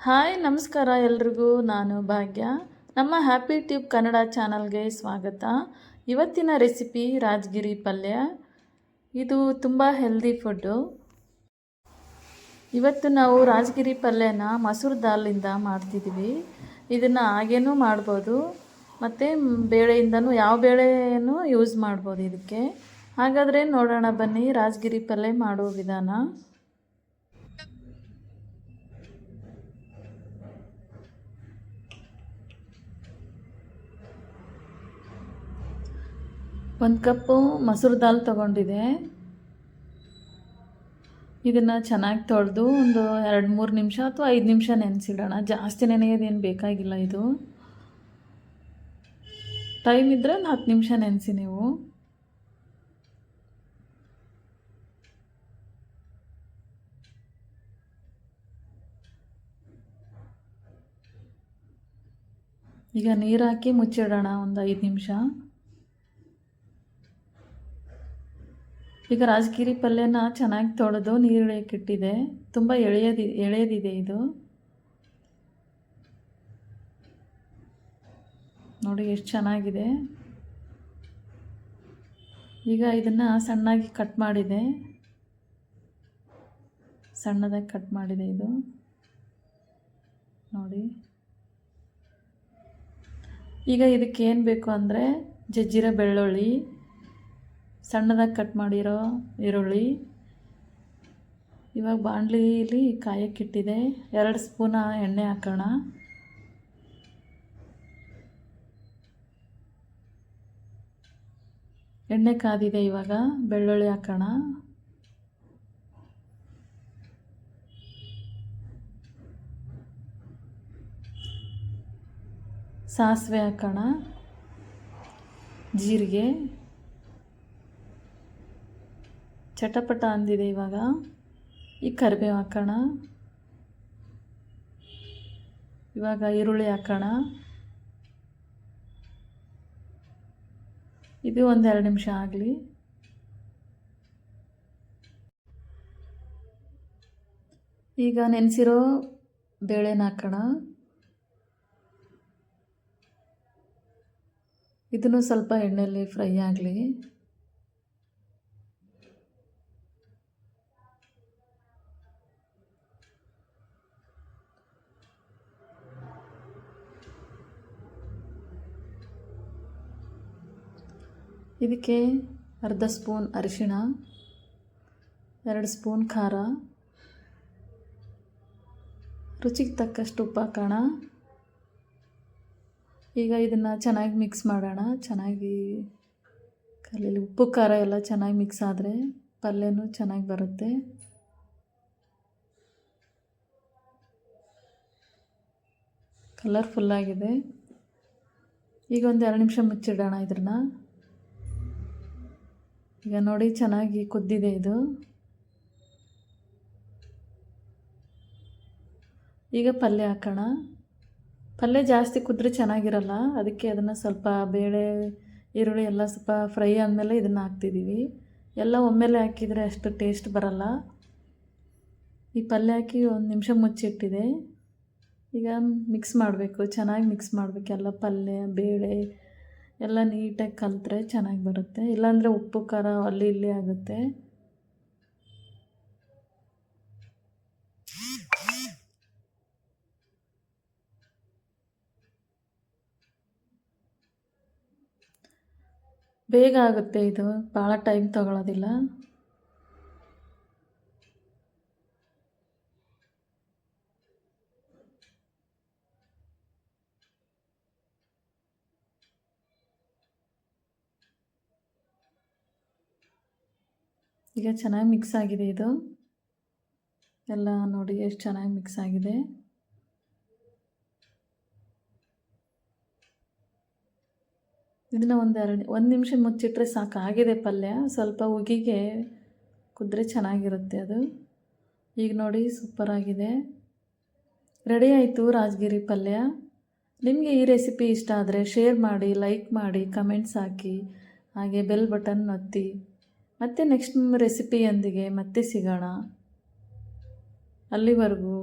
Hi ನಮಸ್ಕಾರ ಎಲ್ರಿಗೂ. ನಾನು ಭಾಗ್ಯ. ನಮ್ಮ ಹ್ಯಾಪಿ ಟ್ಯೂಬ್ ಕನ್ನಡ ಚಾನಲ್ಗೆ ಸ್ವಾಗತ. ಇವತ್ತಿನ ರೆಸಿಪಿ ರಾಜಗಿರಿ ಪಲ್ಯ. ಇದು ತುಂಬ ಹೆಲ್ದಿ ಫುಡ್ಡು. ಇವತ್ತು ನಾವು ರಾಜಗಿರಿ ಪಲ್ಯನ ಮಸೂರು ದಾಲಿಂದ ಮಾಡ್ತಿದ್ದೀವಿ. ಇದನ್ನು ಹಾಗೇನೂ ಮಾಡ್ಬೋದು, ಮತ್ತು ಬೇಳೆಯಿಂದನೂ ಯಾವ ಬೇಳೆನೂ ಯೂಸ್ ಮಾಡ್ಬೋದು ಇದಕ್ಕೆ. ಹಾಗಾದರೆ ನೋಡೋಣ ಬನ್ನಿ ರಾಜಗಿರಿ ಪಲ್ಯ ಮಾಡೋ ವಿಧಾನ. ಒಂದು ಕಪ್ಪು ಮಸೂರು ದಾಲ್ ತೊಗೊಂಡಿದೆ. ಇದನ್ನು ಚೆನ್ನಾಗಿ ತೊಳೆದು ಒಂದು 2-3 ನಿಮಿಷ ಅಥವಾ 5 ನಿಮಿಷ ನೆನೆಸಿಡೋಣ. ಜಾಸ್ತಿ ನೆನೆಯೋದೇನು ಬೇಕಾಗಿಲ್ಲ. ಇದು ಟೈಮ್ ಇದ್ದರೆ ಒಂದು 10 ನಿಮಿಷ ನೆನೆಸಿ ನೀವು. ಈಗ ನೀರು ಹಾಕಿ ಮುಚ್ಚಿಡೋಣ ಒಂದು 5 ನಿಮಿಷ. ಈಗ ರಾಜಗಿರಿ ಪಲ್ಯನ ಚೆನ್ನಾಗಿ ತೊಳೆದು ನೀರಿಳಿಯಕ್ಕಿಟ್ಟಿದೆ. ತುಂಬ ಎಳೆಯದಿದೆ ಇದು. ನೋಡಿ ಎಷ್ಟು ಚೆನ್ನಾಗಿದೆ. ಈಗ ಇದನ್ನು ಸಣ್ಣದಾಗಿ ಕಟ್ ಮಾಡಿದೆ. ಸಣ್ಣದಾಗಿ ಕಟ್ ಮಾಡಿದೆ ಇದು ನೋಡಿ. ಈಗ ಇದಕ್ಕೆ ಏನು ಬೇಕು ಅಂದರೆ ಜಜ್ಜಿರೋ ಬೆಳ್ಳುಳ್ಳಿ, ಸಣ್ಣದಾಗಿ ಕಟ್ ಮಾಡಿರೋ ಈರುಳ್ಳಿ. ಇವಾಗ ಬಾಣಲಿಲಿ ಕಾಯಕ್ಕಿಟ್ಟಿದೆ. 2 ಸ್ಪೂನ್ ಎಣ್ಣೆ ಹಾಕೋಣ. ಎಣ್ಣೆ ಕಾದಿದೆ. ಇವಾಗ ಬೆಳ್ಳುಳ್ಳಿ ಹಾಕೋಣ. ಸಾಸಿವೆ ಹಾಕೋಣ. ಜೀರಿಗೆ ಚಟಪಟ ಅಂದಿದೆ. ಇವಾಗ ಈ ಕರಿಬೇವು ಹಾಕೋಣ. ಇವಾಗ ಈರುಳ್ಳಿ ಹಾಕೋಣ. ಇದು 1-2 ನಿಮಿಷ ಆಗಲಿ. ಈಗ ನೆನೆಸಿರೋ ಬೇಳೆನ ಹಾಕೋಣ. ಇದನ್ನು ಸ್ವಲ್ಪ ಎಣ್ಣೆಯಲ್ಲಿ ಫ್ರೈ ಆಗಲಿ. ಇದಕ್ಕೆ 1/2 ಸ್ಪೂನ್ ಅರಿಶಿಣ, 2 ಸ್ಪೂನ್ ಖಾರ, ರುಚಿಗೆ ತಕ್ಕಷ್ಟು ಉಪ್ಪು ಹಾಕೋಣ. ಈಗ ಇದನ್ನು ಚೆನ್ನಾಗಿ ಮಿಕ್ಸ್ ಮಾಡೋಣ. ಚೆನ್ನಾಗಿ ಕಲೀಲಿ. ಉಪ್ಪು ಖಾರ ಎಲ್ಲ ಚೆನ್ನಾಗಿ ಮಿಕ್ಸ್ ಆದರೆ ಪಲ್ಯನೂ ಚೆನ್ನಾಗಿ ಬರುತ್ತೆ. ಕಲರ್ಫುಲ್ಲಾಗಿದೆ. ಈಗ 1-2 ನಿಮಿಷ ಮುಚ್ಚಿಡೋಣ ಇದನ್ನು. ಈಗ ನೋಡಿ ಚೆನ್ನಾಗಿ ಕುದ್ದಿದೆ ಇದು. ಈಗ ಪಲ್ಯ ಹಾಕೋಣ. ಪಲ್ಯ ಜಾಸ್ತಿ ಕುದ್ರೆ ಚೆನ್ನಾಗಿರಲ್ಲ, ಅದಕ್ಕೆ ಅದನ್ನು ಸ್ವಲ್ಪ ಬೇಳೆ ಈರುಳ್ಳಿ ಎಲ್ಲ ಸ್ವಲ್ಪ ಫ್ರೈ ಆದಮೇಲೆ ಇದನ್ನು ಹಾಕ್ತಿದ್ದೀವಿ. ಎಲ್ಲ ಒಮ್ಮೆಲೆ ಹಾಕಿದರೆ ಅಷ್ಟು ಟೇಸ್ಟ್ ಬರಲ್ಲ. ಈ ಪಲ್ಯ ಹಾಕಿ 1 ನಿಮಿಷ ಮುಚ್ಚಿಟ್ಟಿದೆ. ಈಗ ಮಿಕ್ಸ್ ಮಾಡಬೇಕು. ಚೆನ್ನಾಗಿ ಮಿಕ್ಸ್ ಮಾಡಬೇಕು. ಎಲ್ಲ ಪಲ್ಯ ಬೇಳೆ ಎಲ್ಲ ನೀಟಾಗಿ ಕಲಿತ್ರೆ ಚೆನ್ನಾಗಿ ಬರುತ್ತೆ. ಇಲ್ಲಾಂದರೆ ಉಪ್ಪು ಖಾರ ಅಲ್ಲಿ ಇಲ್ಲಿ ಆಗುತ್ತೆ. ಬೇಗ ಆಗುತ್ತೆ ಇದು, ಭಾಳ ಟೈಮ್ ತಗೊಳ್ಳೋದಿಲ್ಲ. ಈಗ ಚೆನ್ನಾಗಿ ಮಿಕ್ಸ್ ಆಗಿದೆ ಇದು ಎಲ್ಲ. ನೋಡಿ ಎಷ್ಟು ಚೆನ್ನಾಗಿ ಮಿಕ್ಸ್ ಆಗಿದೆ. ಇದನ್ನು 1 ನಿಮಿಷ ಮುಚ್ಚಿಟ್ರೆ ಸಾಕಾಗಿದೆ ಪಲ್ಯ. ಸ್ವಲ್ಪ ಉಗಿಗೆ ಕುದ್ರೆ ಚೆನ್ನಾಗಿರುತ್ತೆ ಅದು. ಈಗ ನೋಡಿ ಸೂಪರಾಗಿದೆ. ರೆಡಿ ಆಯಿತು ರಾಜಗಿರಿ ಪಲ್ಯ. ನಿಮಗೆ ಈ ರೆಸಿಪಿ ಇಷ್ಟ ಆದರೆ ಶೇರ್ ಮಾಡಿ, ಲೈಕ್ ಮಾಡಿ, ಕಮೆಂಟ್ಸ್ ಹಾಕಿ, ಹಾಗೆ ಬೆಲ್ ಬಟನ್ ಒತ್ತಿ. ಮತ್ತೆ ನೆಕ್ಸ್ಟ್ ರೆಸಿಪಿಯೊಂದಿಗೆ ಮತ್ತೆ ಸಿಗೋಣ. ಅಲ್ಲಿವರೆಗೂ